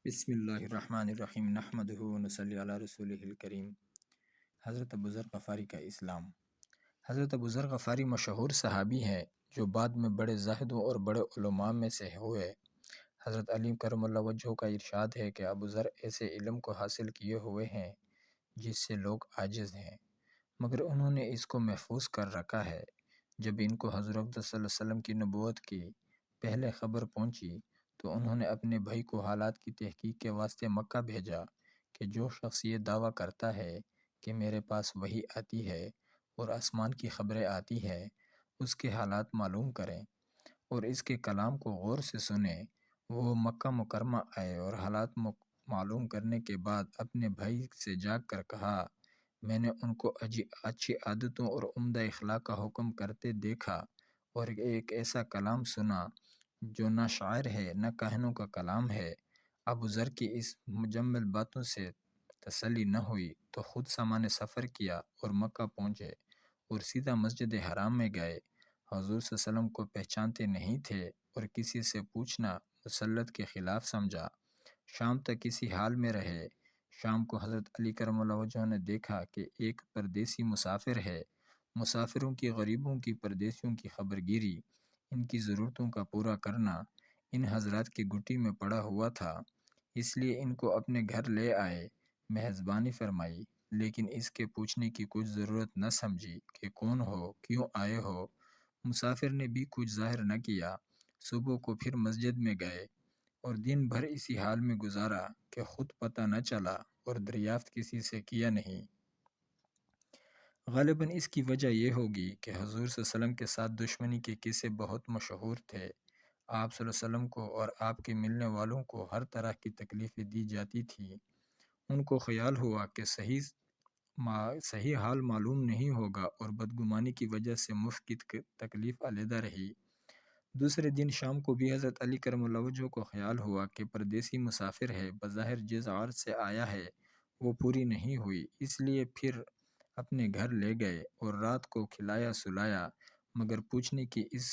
بسم اللہ الرحمن الرحیم نحمدہ ونصلی علی رسولہ الکریم۔ حضرت ابو ذر غفاری کا اسلام۔ حضرت ابو ذر غفاری مشہور صحابی ہیں جو بعد میں بڑے زاہدوں اور بڑے علماء میں سے ہوئے۔ حضرت علی کرم اللہ وجہہ کا ارشاد ہے کہ ابو ذر ایسے علم کو حاصل کیے ہوئے ہیں جس سے لوگ عاجز ہیں، مگر انہوں نے اس کو محفوظ کر رکھا ہے۔ جب ان کو حضور اقدس صلی اللہ علیہ وسلم کی نبوت کی پہلے خبر پہنچی تو انہوں نے اپنے بھائی کو حالات کی تحقیق کے واسطے مکہ بھیجا کہ جو شخص یہ دعویٰ کرتا ہے کہ میرے پاس وحی آتی ہے اور آسمان کی خبریں آتی ہے، اس کے حالات معلوم کریں اور اس کے کلام کو غور سے سنیں۔ وہ مکہ مکرمہ آئے اور حالات معلوم کرنے کے بعد اپنے بھائی سے جا کر کہا، میں نے ان کو اچھی عادتوں اور عمدہ اخلاق کا حکم کرتے دیکھا اور ایک ایسا کلام سنا جو نہ شاعر ہے نہ کاہنوں کا کلام ہے۔ ابو ذر کی اس مجمل باتوں سے تسلی نہ ہوئی تو خود سامان سفر کیا اور مکہ پہنچے اور سیدھا مسجد حرام میں گئے۔ حضور صلی اللہ علیہ وسلم کو پہچانتے نہیں تھے اور کسی سے پوچھنا مسلط کے خلاف سمجھا۔ شام تک اسی حال میں رہے۔ شام کو حضرت علی کرم اللہ وجہہ نے دیکھا کہ ایک پردیسی مسافر ہے۔ مسافروں کی، غریبوں کی، پردیسیوں کی خبر گیری، ان کی ضرورتوں کا پورا کرنا ان حضرات کی گھٹی میں پڑا ہوا تھا، اس لیے ان کو اپنے گھر لے آئے، میزبانی فرمائی، لیکن اس کے پوچھنے کی کچھ ضرورت نہ سمجھی کہ کون ہو، کیوں آئے ہو۔ مسافر نے بھی کچھ ظاہر نہ کیا۔ صبح کو پھر مسجد میں گئے اور دن بھر اسی حال میں گزارا کہ خود پتہ نہ چلا اور دریافت کسی سے کیا نہیں۔ غالباً اس کی وجہ یہ ہوگی کہ حضور صلی اللہ علیہ وسلم کے ساتھ دشمنی کے قصے بہت مشہور تھے۔ آپ صلی اللہ علیہ وسلم کو اور آپ کے ملنے والوں کو ہر طرح کی تکلیفیں دی جاتی تھیں۔ ان کو خیال ہوا کہ صحیح حال معلوم نہیں ہوگا اور بدگمانی کی وجہ سے مفت کی تکلیف علیحدہ رہی۔ دوسرے دن شام کو بھی حضرت علی کرم اللہ وجہہ کو خیال ہوا کہ پردیسی مسافر ہے، بظاہر جس عرض سے آیا ہے وہ پوری نہیں ہوئی، اس لیے پھر اپنے گھر لے گئے اور رات کو کھلایا سلایا، مگر پوچھنے کی اس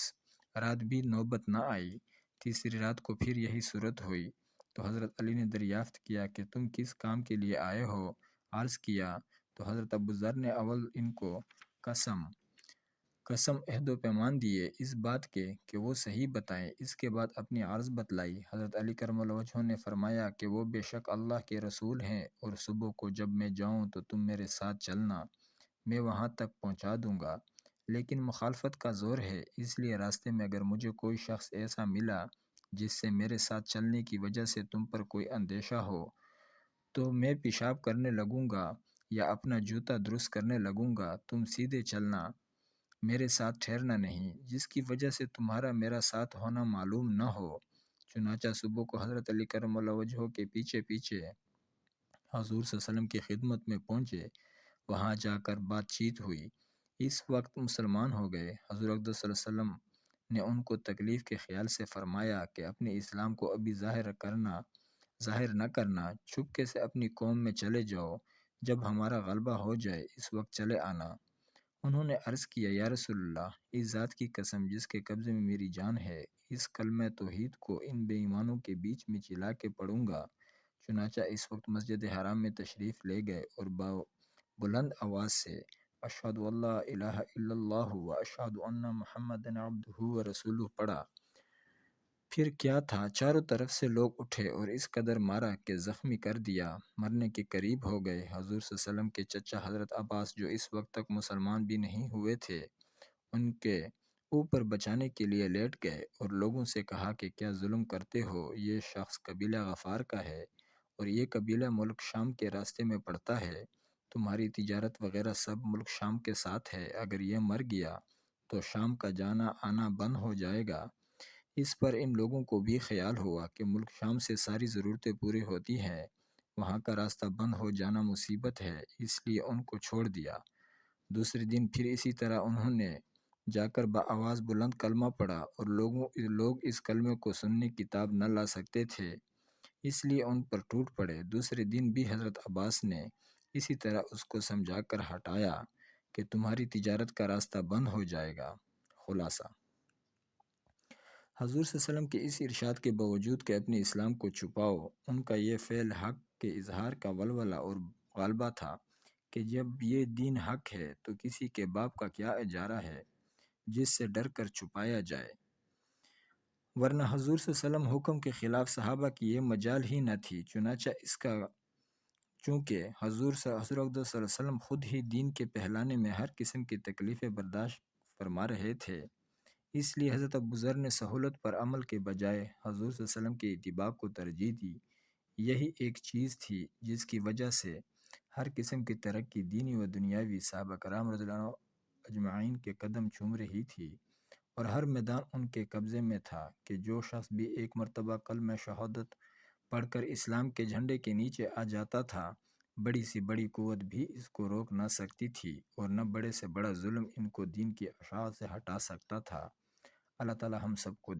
رات بھی نوبت نہ آئی۔ تیسری رات کو پھر یہی صورت ہوئی تو حضرت علی نے دریافت کیا کہ تم کس کام کے لیے آئے ہو؟ عرض کیا تو حضرت ابو ذر نے اول ان کو قسم عہد و پیمان دیے اس بات کے کہ وہ صحیح بتائیں، اس کے بعد اپنی عرض بتلائی۔ حضرت علی کرم اللہ وجہہ نے فرمایا کہ وہ بے شک اللہ کے رسول ہیں اور صبح کو جب میں جاؤں تو تم میرے ساتھ چلنا، میں وہاں تک پہنچا دوں گا، لیکن مخالفت کا زور ہے، اس لیے راستے میں اگر مجھے کوئی شخص ایسا ملا جس سے میرے ساتھ چلنے کی وجہ سے تم پر کوئی اندیشہ ہو تو میں پیشاب کرنے لگوں گا یا اپنا جوتا درست کرنے لگوں گا، تم سیدھے چلنا، میرے ساتھ ٹھہرنا نہیں، جس کی وجہ سے تمہارا میرا ساتھ ہونا معلوم نہ ہو۔ چنانچہ صبح کو حضرت علی کرم اللہ وجہہ کے پیچھے پیچھے حضور صلی اللہ علیہ وسلم کی خدمت میں پہنچے۔ وہاں جا کر بات چیت ہوئی، اس وقت مسلمان ہو گئے۔ حضور اقدس صلی اللہ علیہ وسلم نے ان کو تکلیف کے خیال سے فرمایا کہ اپنے اسلام کو ابھی ظاہر نہ کرنا، چھپکے سے اپنی قوم میں چلے جاؤ، جب ہمارا غلبہ ہو جائے اس وقت چلے آنا۔ انہوں نے عرض کیا، یا رسول اللہ، اس ذات کی قسم جس کے قبضے میں میری جان ہے، اس کلمہ توحید کو ان بے ایمانوں کے بیچ میں چلا کے پڑھوں گا۔ چنانچہ اس وقت مسجد حرام میں تشریف لے گئے اور بلند آواز سے اشہد ان لا الہ الا اللہ و اشہد ان محمد عبدہ و رسولہ پڑھا۔ پھر کیا تھا، چاروں طرف سے لوگ اٹھے اور اس قدر مارا کہ زخمی کر دیا، مرنے کے قریب ہو گئے۔ حضور صلی اللہ علیہ وسلم کے چچا حضرت عباس جو اس وقت تک مسلمان بھی نہیں ہوئے تھے، ان کے اوپر بچانے کے لیے لیٹ گئے اور لوگوں سے کہا کہ کیا ظلم کرتے ہو، یہ شخص قبیلہ غفار کا ہے اور یہ قبیلہ ملک شام کے راستے میں پڑتا ہے، تمہاری تجارت وغیرہ سب ملک شام کے ساتھ ہے، اگر یہ مر گیا تو شام کا جانا آنا بند ہو جائے گا۔ اس پر ان لوگوں کو بھی خیال ہوا کہ ملک شام سے ساری ضرورتیں پوری ہوتی ہیں، وہاں کا راستہ بند ہو جانا مصیبت ہے، اس لیے ان کو چھوڑ دیا۔ دوسرے دن پھر اسی طرح انہوں نے جا کر بآواز بلند کلمہ پڑھا اور لوگ اس کلمے کو سننے کتاب نہ لا سکتے تھے، اس لیے ان پر ٹوٹ پڑے۔ دوسرے دن بھی حضرت عباس نے اسی طرح اس کو سمجھا کر ہٹایا کہ تمہاری تجارت کا راستہ بند ہو جائے گا۔ خلاصہ حضور صلی اللہ علیہ وسلم کے اس ارشاد کے باوجود کہ اپنے اسلام کو چھپاؤ، ان کا یہ فعل حق کے اظہار کا ولولہ اور غالبہ تھا کہ جب یہ دین حق ہے تو کسی کے باپ کا کیا اجارہ ہے جس سے ڈر کر چھپایا جائے، ورنہ حضور صلی اللہ علیہ وسلم حکم کے خلاف صحابہ کی یہ مجال ہی نہ تھی۔ چنانچہ اس کا چونکہ حضور صلی اللہ علیہ وسلم خود ہی دین کے پھیلانے میں ہر قسم کی تکلیفیں برداشت فرما رہے تھے، اس لیے حضرت ابو ذر نے سہولت پر عمل کے بجائے حضور صلی اللہ علیہ وسلم کے اتباع کو ترجیح دی۔ یہی ایک چیز تھی جس کی وجہ سے ہر قسم کی ترقی دینی و دنیاوی صحابہ کرام رضی اللہ عنہ اجمعین کے قدم چوم رہی تھی، اور ہر میدان ان کے قبضے میں تھا کہ جو شخص بھی ایک مرتبہ کلمہ شہادت پڑھ کر اسلام کے جھنڈے کے نیچے آ جاتا تھا، بڑی سی بڑی قوت بھی اس کو روک نہ سکتی تھی، اور نہ بڑے سے بڑا ظلم ان کو دین کی اشاعت سے ہٹا سکتا تھا۔ اللہ تعالی ہم سب کو